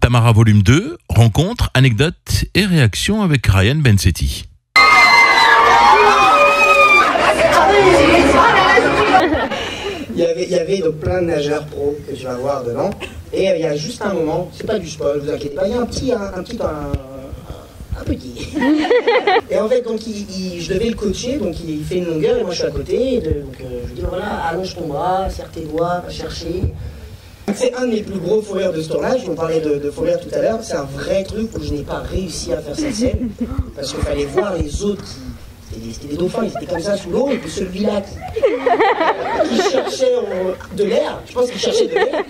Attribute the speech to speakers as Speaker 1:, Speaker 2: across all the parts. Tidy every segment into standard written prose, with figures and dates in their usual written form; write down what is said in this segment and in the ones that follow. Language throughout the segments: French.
Speaker 1: Tamara volume 2, rencontre, anecdotes et réactions avec Ryan Bensetti.
Speaker 2: Il y avait donc plein de nageurs pro que tu vas voir dedans. Et il y a juste un moment, c'est pas du spoil, vous inquiétez pas, il y a un petit. Et en fait, donc je devais le coacher, donc il fait une longueur et moi je suis à côté. Donc je lui dis voilà, allonge ton bras, serre tes doigts, va chercher. C'est un de mes plus gros fous rires de ce tournage. On parlait de fous rires tout à l'heure. C'est un vrai truc où je n'ai pas réussi à faire cette scène parce qu'il fallait voir les autres c'était des dauphins, ils étaient comme ça sous l'eau, et puis celui-là qui cherchait de l'air, je pense qu'il cherchait de l'air.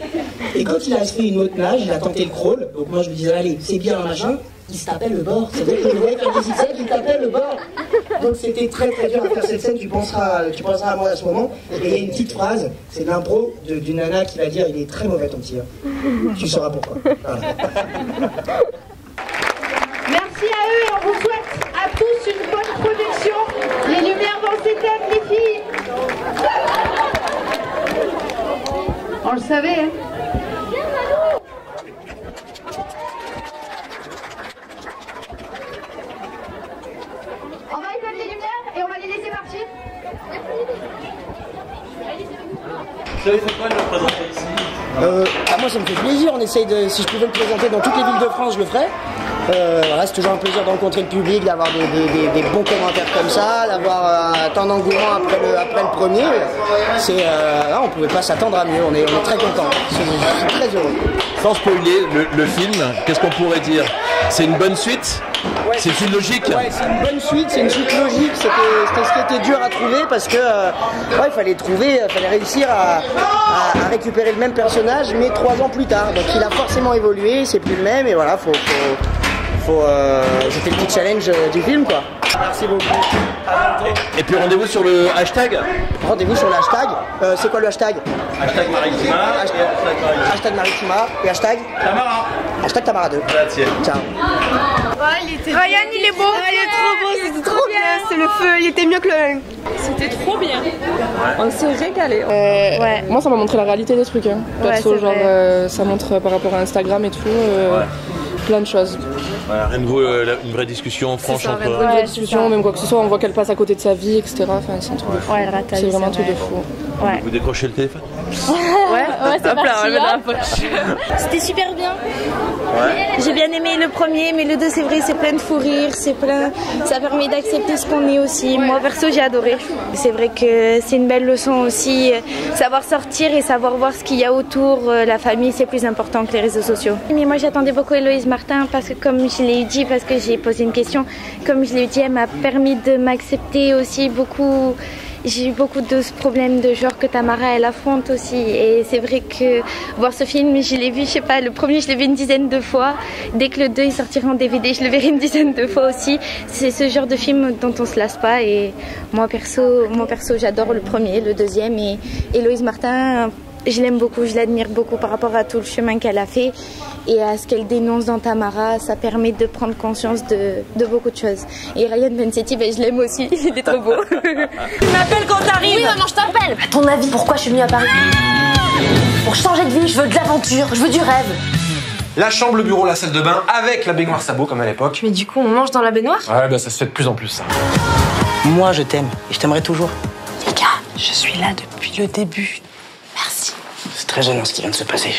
Speaker 2: Et quand il a fait une autre nage, il a tenté le crawl, donc moi je me disais allez, c'est bien machin, il se tapait le bord. C'est vrai que je le voyais faire des zigzags, il tapait le bord. Donc c'était très très dur à faire cette scène, tu penseras à moi à ce moment. Et il y a une petite phrase, c'est de l'impro d'une nana qui va dire il est très mauvais ton tir. Tu sauras pourquoi. Voilà.
Speaker 3: Merci à eux et on vous souhaite à tous une bonne projection. Les lumières vont s'éteindre, les filles. On le savait, hein. On va éteindre les lumières et on va les laisser partir.
Speaker 4: Vous avez fait quoi de le présenter ici?
Speaker 2: Moi ça me fait plaisir, on essaye de, si je pouvais le présenter dans toutes les villes de France, je le ferais. Voilà, c'est toujours un plaisir de rencontrer le public, d'avoir des bons commentaires comme ça, d'avoir tant d'engouement après le premier. Là, on pouvait pas s'attendre à mieux, on est très contents, je suis très heureux.
Speaker 4: Sans spoiler le film, qu'est-ce qu'on pourrait dire? C'est une bonne suite?
Speaker 2: Ouais,
Speaker 4: c'est une logique?
Speaker 2: Ouais, c'est une bonne suite, c'est une suite logique, c'était ce qui était dur à trouver parce que il fallait réussir à récupérer le même personnage mais 3 ans plus tard. Donc il a forcément évolué, c'est plus le même et voilà, c'était le petit challenge du film quoi. Merci beaucoup.
Speaker 4: Et puis rendez-vous sur le hashtag.
Speaker 2: Rendez-vous sur le hashtag. C'est quoi le hashtag?
Speaker 4: Hashtag Maritima.
Speaker 2: Hashtag Maritima et hashtag
Speaker 4: Tamara.
Speaker 2: Hashtag Tamara 2. Ciao.
Speaker 5: Ryan, il est beau. Il est trop beau, c'était trop bien. C'est le feu, il était mieux que le.
Speaker 6: C'était trop bien.
Speaker 5: On s'est régalé.
Speaker 6: Ouais.
Speaker 5: Moi, ça m'a montré la réalité des trucs. Hein. Perso, genre, ça montre par rapport à Instagram et tout, plein de choses.
Speaker 4: Voilà, rien de vous, une vraie discussion franche entre eux.
Speaker 5: Une vraie discussion, même quoi que ce soit, on voit qu'elle passe à côté de sa vie, etc. Enfin, c'est un truc de fou.
Speaker 6: Ouais,
Speaker 5: c'est vraiment un truc de fou.
Speaker 6: Ouais.
Speaker 4: Vous décrochez le téléphone?
Speaker 6: Ouais, c'est parti.
Speaker 7: C'était super bien. Ouais. J'ai bien aimé le premier, mais le 2 c'est vrai, c'est plein de fou rire, ça permet d'accepter ce qu'on est aussi. Moi perso j'ai adoré. C'est vrai que c'est une belle leçon aussi, savoir sortir et savoir voir ce qu'il y a autour. La famille c'est plus important que les réseaux sociaux. Mais moi j'attendais beaucoup Héloïse Martin parce que comme je l'ai dit, parce que j'ai posé une question, comme je l'ai dit, elle m'a permis de m'accepter aussi beaucoup. J'ai eu beaucoup de problèmes de genre que Tamara elle affronte aussi et c'est vrai que voir ce film je l'ai vu, je sais pas, le premier je l'ai vu une dizaine de fois, dès que le 2 il sortira en DVD je le verrai une dizaine de fois aussi. C'est ce genre de film dont on se lasse pas et moi perso j'adore le premier, le deuxième et Héloïse Martin je l'aime beaucoup, je l'admire beaucoup par rapport à tout le chemin qu'elle a fait et à ce qu'elle dénonce dans Tamara, ça permet de prendre conscience de beaucoup de choses. Et Ryan Bensetti, je l'aime aussi, il est trop beau. Tu m'appelles quand t'arrives? Oui maman, je t'appelle.
Speaker 8: À ton avis, pourquoi je suis venue à Paris? Pour changer de vie, je veux de l'aventure, je veux du rêve.
Speaker 9: La chambre, le bureau, la salle de bain, avec la baignoire sabot comme à l'époque.
Speaker 8: Mais du coup, on mange dans la baignoire?
Speaker 9: Ouais, bah ça se fait de plus en plus ça.
Speaker 2: Moi je t'aime et je t'aimerai toujours.
Speaker 8: Les gars, je suis là depuis le début. Merci.
Speaker 2: C'est très gênant ce qui vient de se passer.